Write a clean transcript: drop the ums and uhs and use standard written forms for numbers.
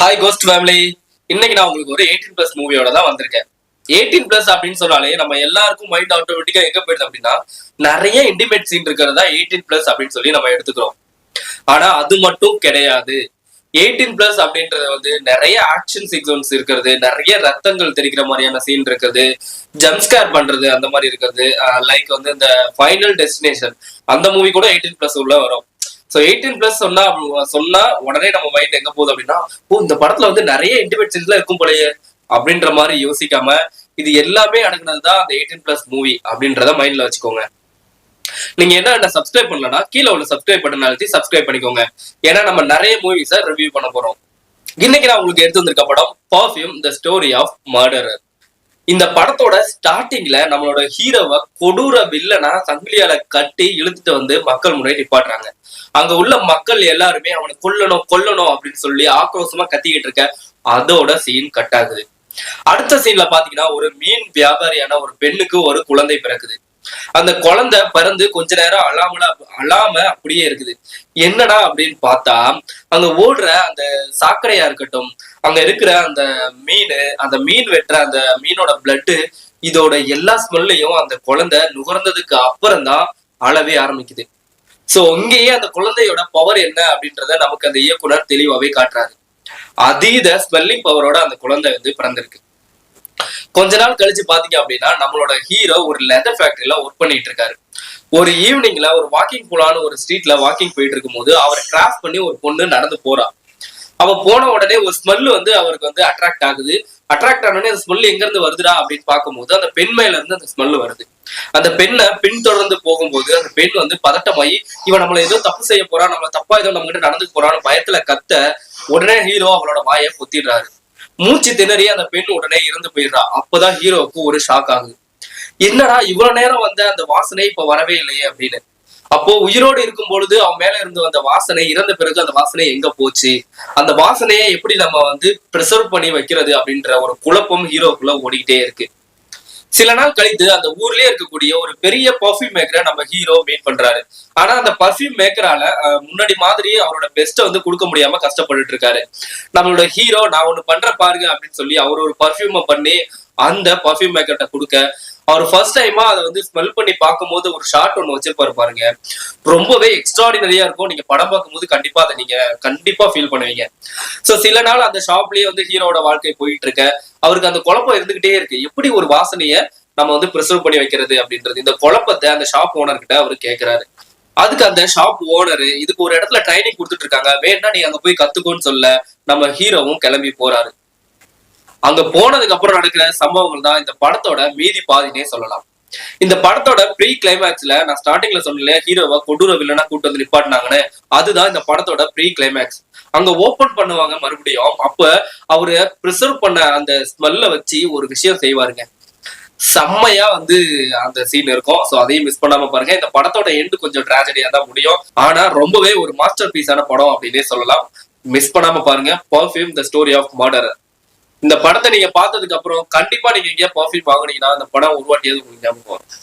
Hi cost family. இன்னைக்கு நான் உங்களுக்கு ஒரு 18+ மூவியோட தான் வந்திருக்கேன். 18+ அப்படின்னு சொன்னாலே நம்ம எல்லாருக்கும் மைண்ட் ஆட்டோமேட்டிக்கா எங்க போயிடுது அப்படின்னா, நிறைய இன்டிமேட் சீன் இருக்கிறதா 18+ அப்படின்னு சொல்லி நம்ம எடுத்துக்கிறோம். ஆனா அது மட்டும் கிடையாது. 18+ அப்படின்றது வந்து நிறைய ஆக்ஷன் சீக்வன்ஸ் இருக்கிறது, நிறைய ரத்தங்கள் தெரிக்கிற மாதிரியான சீன் இருக்கிறது, ஜம்ப்ஸ்கேர் பண்றது அந்த மாதிரி இருக்கிறது. லைக் வந்து இந்த ஃபைனல் டெஸ்டினேஷன் அந்த மூவி கூட 18+ உள்ள வரும். சோ 18+ சொன்னா உடனே நம்ம மைண்ட் எங்க போகுது அப்படின்னா, இந்த படத்துல வந்து நிறைய இன்டிமேட் சீன்ஸ்லாம் இருக்கும் போலயே அப்படின்ற மாதிரி யோசிக்காம, இது எல்லாமே அடங்குனதுதான் அந்த 18+ மூவி அப்படின்றத மைண்ட்ல வச்சுக்கோங்க. நீங்க என்ன சப்ஸ்கிரைப் பண்ணலன்னா கீழே உள்ள சப்ஸ்கிரைப் பட்டன் அழுத்தி சப்ஸ்கிரைப் பண்ணிக்கோங்க. ஏன்னா நம்ம நிறைய மூவிஸை ரிவ்யூ பண்ண போறோம். இன்னைக்கு நான் உங்களுக்கு எடுத்து வந்திருக்க படம் perfume the story of murderer. இந்த படத்தோட ஸ்டார்டிங்ல நம்மளோட ஹீரோவை கொடூர வில்லனா சங்கிலியால கட்டி இழுத்துட்டு வந்து மக்கள் முன்னாடி நிப்பாட்டுறாங்க. அங்க உள்ள மக்கள் எல்லாருமே அவனை கொல்லணும் கொல்லணும் அப்படின்னு சொல்லி ஆக்ரோஷமா கத்திக்கிட்டு இருக்க அதோட சீன் கட் ஆகுது. அடுத்த சீன்ல பாத்தீங்கன்னா ஒரு மீன் வியாபாரியான ஒரு பெண்ணுக்கு ஒரு குழந்தை பிறக்குது. அந்த குழந்தை பிறந்து கொஞ்ச நேரம் அழாம அப்படியே இருக்குது. என்னடா அப்படின்னு பார்த்தா, அங்க ஓடுற அந்த சாக்கடையா இருக்கட்டும், அங்க இருக்கிற அந்த மீன் வெட்டுற அந்த மீனோட பிளட்டு, இதோட எல்லா ஸ்மெல்லையும் அந்த குழந்தை நுகர்ந்ததுக்கு அப்புறம் தான் அழவே ஆரம்பிக்குது. சோ இங்கேயே அந்த குழந்தையோட பவர் என்ன அப்படின்றத நமக்கு அந்த இயக்குனர் தெளிவாவே காட்டுறாரு. அதீத ஸ்மெல்லிங் பவரோட அந்த குழந்தை வந்து பிறந்திருக்கு. கொஞ்ச நாள் கழிச்சு பாத்தீங்க அப்படின்னா நம்மளோட ஹீரோ ஒரு லெதர் ஃபேக்டரியில ஒர்க் பண்ணிட்டு இருக்காரு. ஒரு ஈவினிங்ல ஒரு வாக்கிங் போலான்னு ஒரு ஸ்ட்ரீட்ல வாக்கிங் போயிட்டு இருக்கும் போது அவரை கிராஸ் பண்ணி ஒரு பொண்ணு நடந்து போறா. அவ போன உடனே ஒரு ஸ்மெல் வந்து அவருக்கு வந்து அட்ராக்ட் ஆகுது. அட்ராக்ட் ஆனோடனே அந்த ஸ்மெல் எங்க இருந்து வருதுடா அப்படின்னு பார்க்கும்போது அந்த பெண் மேல இருந்து அந்த ஸ்மெல் வருது. அந்த பெண்ணை பின்தொடர்ந்து போகும்போது அந்த பெண் வந்து பதட்டமாயி இவன் நம்மள ஏதோ தப்பு செய்ய போறான், நம்மள தப்பா ஏதோ நம்ம கிட்ட நடந்துக்க போறான்னு பயத்துல கத்த உடனே ஹீரோ அவளோட வாயை பொத்திடுறாரு. மூச்சு திணறி அந்த பெண் உடனே இறந்து போயிடுறா. அப்பதான் ஹீரோவுக்கு ஒரு ஷாக் ஆகுது. என்னடா இவ்வளவு நேரம் வந்த அந்த வாசனை இப்ப வரவே இல்லையே அப்படின்னு. அப்போ உயிரோடு இருக்கும் பொழுது அவன் மேல இருந்து வந்த வாசனை இறந்த பிறகு அந்த வாசனை எங்க போச்சு, அந்த வாசனையை எப்படி நம்ம வந்து ப்ரிசர்வ் பண்ணி வைக்கிறது அப்படின்ற ஒரு குழப்பம் ஹீரோக்குள்ள ஓடிக்கிட்டே இருக்கு. சில நாள் கழித்து அந்த ஊர்லயே இருக்கக்கூடிய ஒரு பெரிய பர்ஃபியூம் மேக்கரை நம்ம ஹீரோ மீட் பண்றாரு. ஆனா அந்த பர்ஃபியூம் மேக்கரால முன்னாடி மாதிரி அவரோட பெஸ்ட்டை வந்து கொடுக்க முடியாம கஷ்டப்பட்டுட்டு இருக்காரு. நம்மளோட ஹீரோ நான் ஒண்ணு பண்ற பாருங்க அப்படின்னு சொல்லி அவர் ஒரு பர்ஃபியூமை பண்ணி அந்த பர்ஃபியூம் மேக்கர்ட்ட கொடுக்க, அவர் ஃபர்ஸ்ட் டைமா அதை வந்து ஸ்மெல் பண்ணி பார்க்கும்போது ஒரு ஷாட் ஒண்ணு வச்சிருப்பாரு பாருங்க. ரொம்பவே எக்ஸ்ட்ராடினரியா இருக்கும். நீங்க படம் பார்க்கும்போது கண்டிப்பா அதை நீங்க கண்டிப்பா ஃபீல் பண்ணுவீங்க. சோ சில நாள் அந்த ஷாப்லயே வந்து ஹீரோட வாழ்க்கை போயிட்டு இருக்க அவருக்கு அந்த குழப்பம் இருந்துகிட்டே இருக்கு. எப்படி ஒரு வாசனைய நம்ம வந்து ப்ரிசர்வ் பண்ணி வைக்கிறது அப்படின்றது. இந்த குழப்பத்தை அந்த ஷாப் ஓனர் கிட்ட அவரு கேட்கிறாரு. அதுக்கு அந்த ஷாப் ஓனர் இதுக்கு ஒரு இடத்துல ட்ரைனிங் கொடுத்துட்டு இருக்காங்க, வேணா நீ அங்க போய் கத்துக்கோன்னு சொல்ல நம்ம ஹீரோவும் கிளம்பி போறாரு. அங்க போனதுக்கு அப்புறம் நடக்கிற சம்பவங்கள் தான் இந்த படத்தோட மீதி பாதினே சொல்லலாம். இந்த படத்தோட ப்ரீ கிளைமேக்ஸ்ல நான் ஸ்டார்டிங்ல சொன்னேன் ஹீரோவை கொடூர வில்லனா கூட்டு வந்து நிப்பாட்டினாங்கன்னு, அதுதான் இந்த படத்தோட ப்ரீ கிளைமேக்ஸ். அங்க ஓபன் பண்ணுவாங்க மறுபடியும். அப்ப அவரு ப்ரிசர்வ் பண்ண அந்த ஸ்மெல்ல வச்சு ஒரு விஷயம் செய்வாருங்க. செம்மையா வந்து அந்த சீன் இருக்கும். சோ அதையும் மிஸ் பண்ணாம பாருங்க. இந்த படத்தோட எண்டு கொஞ்சம் டிராஜடியா தான் முடியும். ஆனா ரொம்பவே ஒரு மாஸ்டர் பீஸான படம் அப்படின்னே சொல்லலாம். மிஸ் பண்ணாம பாருங்க perfume the story of murderer. இந்த படத்தை நீங்க பார்த்ததுக்கு அப்புறம் கண்டிப்பா நீங்க எங்கேயா பர்ஃபியூம் வாங்குனீங்கன்னா அந்த படம் ஒரு வாட்டியாவது உங்களுக்கு ஞாபகம் வரும்.